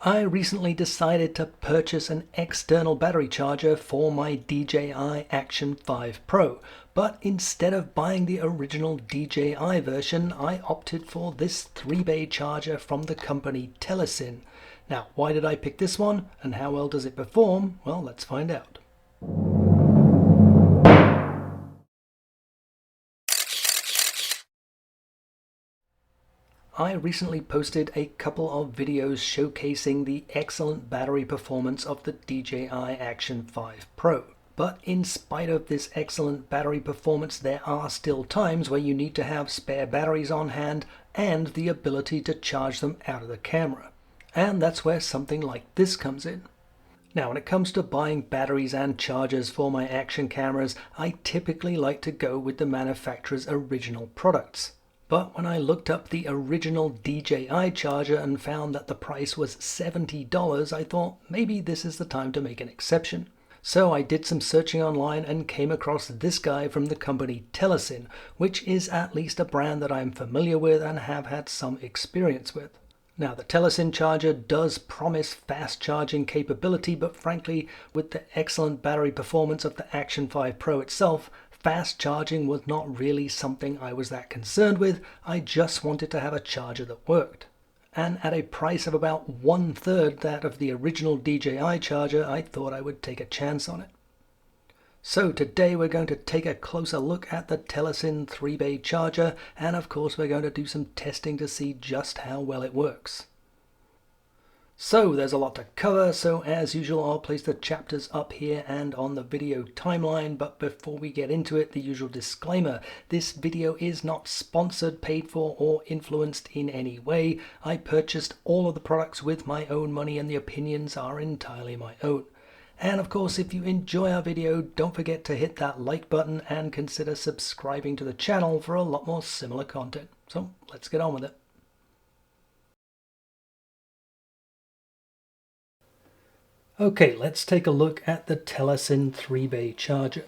I recently decided to purchase an external battery charger for my DJI Action 5 Pro, but instead of buying the original DJI version, I opted for this 3-bay charger from the company Telesin. Now, why did I pick this one, and how well does it perform? Well, let's find out. I recently posted a couple of videos showcasing the excellent battery performance of the DJI Action 5 Pro. But in spite of this excellent battery performance, there are still times where you need to have spare batteries on hand and the ability to charge them out of the camera. And that's where something like this comes in. Now, when it comes to buying batteries and chargers for my action cameras, I typically like to go with the manufacturer's original products. But when I looked up the original DJI charger and found that the price was $70, I thought maybe this is the time to make an exception. So I did some searching online and came across this guy from the company Telesin, which is at least a brand that I'm familiar with and have had some experience with. Now, the Telesin charger does promise fast charging capability, but frankly, with the excellent battery performance of the Action 5 Pro itself, fast charging was not really something I was that concerned with. I just wanted to have a charger that worked. And at a price of about 1/3 that of the original DJI charger, I thought I would take a chance on it. So today we're going to take a closer look at the Telesin 3-bay charger, and of course we're going to do some testing to see just how well it works. So there's a lot to cover, so as usual I'll place the chapters up here and on the video timeline, but before we get into it, the usual disclaimer: this video is not sponsored, paid for, or influenced in any way. I purchased all of the products with my own money and the opinions are entirely my own. And of course, if you enjoy our video, don't forget to hit that like button and consider subscribing to the channel for a lot more similar content. So let's get on with it. Okay, let's take a look at the Telesin 3-bay charger.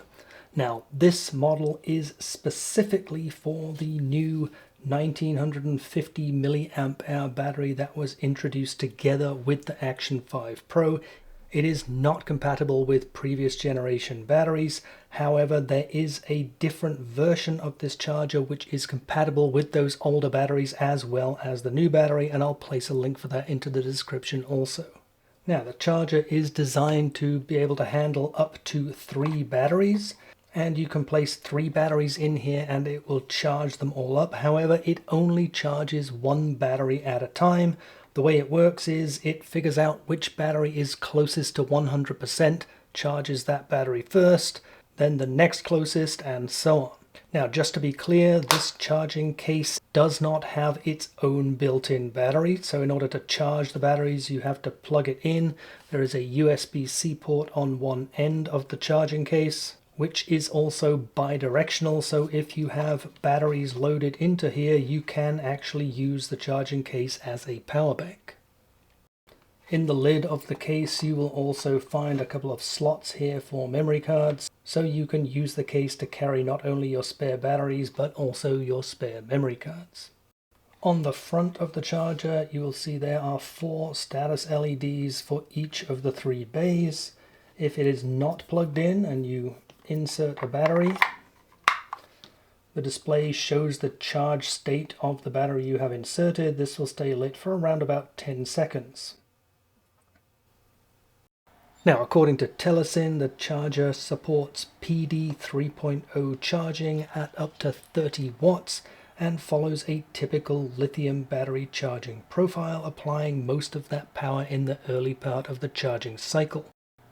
Now, this model is specifically for the new 1950 milliamp hour battery that was introduced together with the Action 5 Pro. It is not compatible with previous generation batteries. However, there is a different version of this charger which is compatible with those older batteries as well as the new battery, and I'll place a link for that into the description also. Now, the charger is designed to be able to handle up to 3 batteries, and you can place 3 batteries in here and it will charge them all up. However, it only charges 1 battery at a time. The way it works is it figures out which battery is closest to 100%, charges that battery first, then the next closest, and so on. Now, just to be clear, this charging case does not have its own built-in battery, so in order to charge the batteries you have to plug it in. There is a USB-C port on one end of the charging case, which is also bi-directional, so if you have batteries loaded into here, you can actually use the charging case as a power bank. In the lid of the case you will also find a couple of slots here for memory cards, so you can use the case to carry not only your spare batteries but also your spare memory cards. On the front of the charger you will see there are 4 status LEDs for each of the 3 bays. If it is not plugged in and you insert a battery, the display shows the charge state of the battery you have inserted. This will stay lit for around about 10 seconds. Now, according to Telesin, the charger supports PD 3.0 charging at up to 30 watts and follows a typical lithium battery charging profile, applying most of that power in the early part of the charging cycle.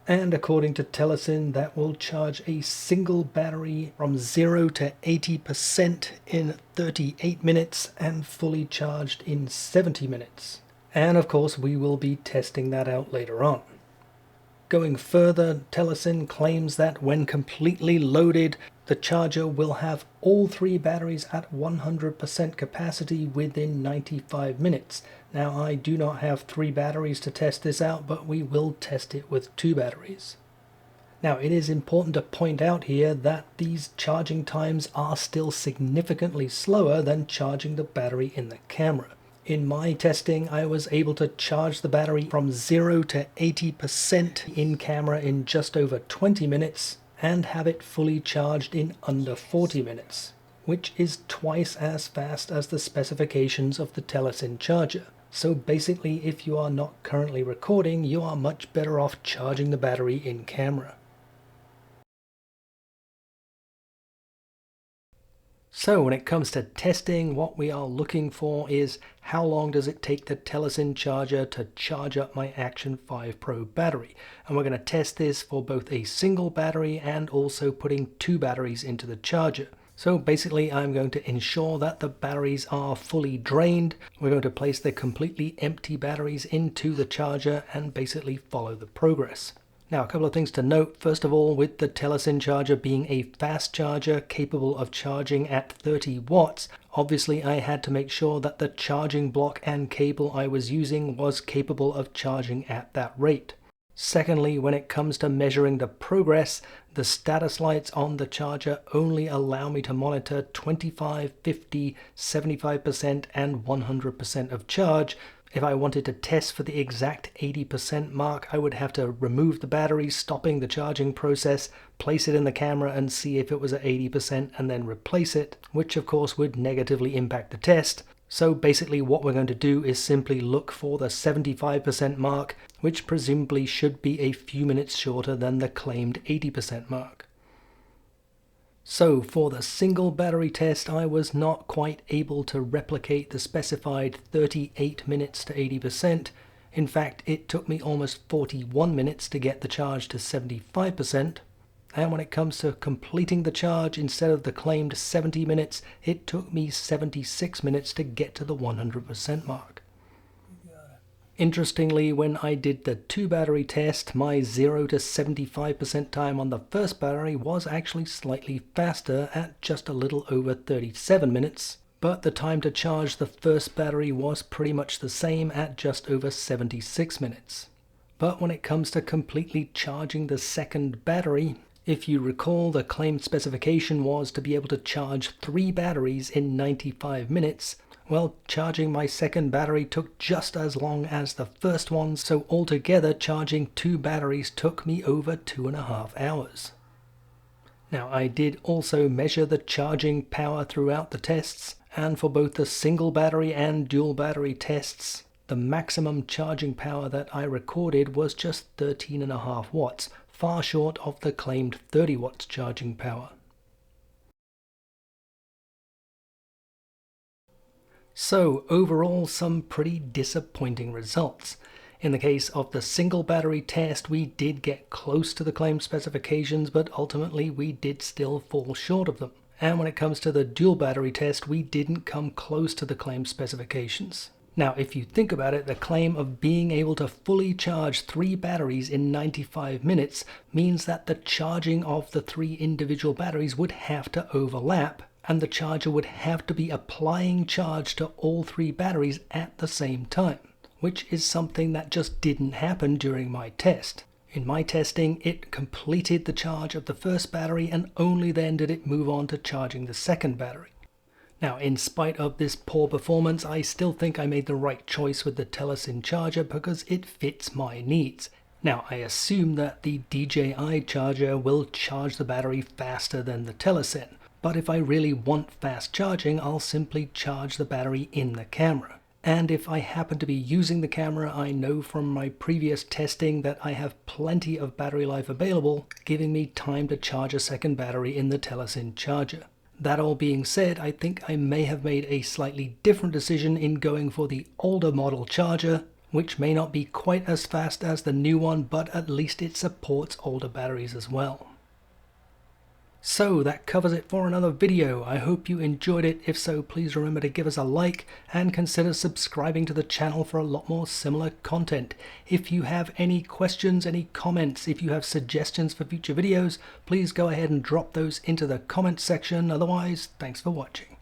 And according to Telesin, that will charge a single battery from 0 to 80% in 38 minutes and fully charged in 70 minutes. And of course, we will be testing that out later on. Going further, Telesin claims that when completely loaded, the charger will have all 3 batteries at 100% capacity within 95 minutes. Now, I do not have 3 batteries to test this out, but we will test it with 2 batteries. Now, it is important to point out here that these charging times are still significantly slower than charging the battery in the camera. In my testing, I was able to charge the battery from 0 to 80% in camera in just over 20 minutes and have it fully charged in under 40 minutes, which is twice as fast as the specifications of the Telesin charger. So basically, if you are not currently recording, you are much better off charging the battery in camera. So when it comes to testing, what we are looking for is how long does it take the Telesin charger to charge up my Action 5 Pro battery. And we're going to test this for both a single battery and also putting two batteries into the charger. So basically I'm going to ensure that the batteries are fully drained. We're going to place the completely empty batteries into the charger and basically follow the progress. Now, a couple of things to note. First of all, with the Telesin charger being a fast charger capable of charging at 30 watts, obviously I had to make sure that the charging block and cable I was using was capable of charging at that rate. Secondly, when it comes to measuring the progress, the status lights on the charger only allow me to monitor 25, 50, 75% and 100% of charge. If I wanted to test for the exact 80% mark, I would have to remove the battery, stopping the charging process, place it in the camera and see if it was at 80% and then replace it, which of course would negatively impact the test. So basically what we're going to do is simply look for the 75% mark, which presumably should be a few minutes shorter than the claimed 80% mark. So for the single battery test, I was not quite able to replicate the specified 38 minutes to 80%. In fact, it took me almost 41 minutes to get the charge to 75%. And when it comes to completing the charge, instead of the claimed 70 minutes, it took me 76 minutes to get to the 100% mark. Interestingly, when I did the two battery test, my 0 to 75% time on the first battery was actually slightly faster at just a little over 37 minutes, but the time to charge the first battery was pretty much the same at just over 76 minutes. But when it comes to completely charging the second battery, if you recall, the claimed specification was to be able to charge 3 batteries in 95 minutes. Well, charging my second battery took just as long as the first one, so altogether charging 2 batteries took me over 2.5 hours. Now, I did also measure the charging power throughout the tests, and for both the single battery and dual battery tests, the maximum charging power that I recorded was just 13.5 watts, far short of the claimed 30 watts charging power. So overall, some pretty disappointing results. In the case of the single battery test, we did get close to the claimed specifications, but ultimately we did still fall short of them. And when it comes to the dual battery test, we didn't come close to the claimed specifications. Now, if you think about it, the claim of being able to fully charge 3 batteries in 95 minutes means that the charging of the 3 individual batteries would have to overlap, and the charger would have to be applying charge to all 3 batteries at the same time, which is something that just didn't happen during my test. In my testing, it completed the charge of the first battery and only then did it move on to charging the second battery. Now, in spite of this poor performance, I still think I made the right choice with the Telesin charger because it fits my needs. Now, I assume that the DJI charger will charge the battery faster than the Telesin, but if I really want fast charging, I'll simply charge the battery in the camera. And if I happen to be using the camera, I know from my previous testing that I have plenty of battery life available, giving me time to charge a second battery in the Telesin charger. That all being said, I think I may have made a slightly different decision in going for the older model charger, which may not be quite as fast as the new one, but at least it supports older batteries as well. So that covers it for another video. I hope you enjoyed it. If so, please remember to give us a like and consider subscribing to the channel for a lot more similar content. If you have any questions, any comments, if you have suggestions for future videos, please go ahead and drop those into the comments section. Otherwise, thanks for watching.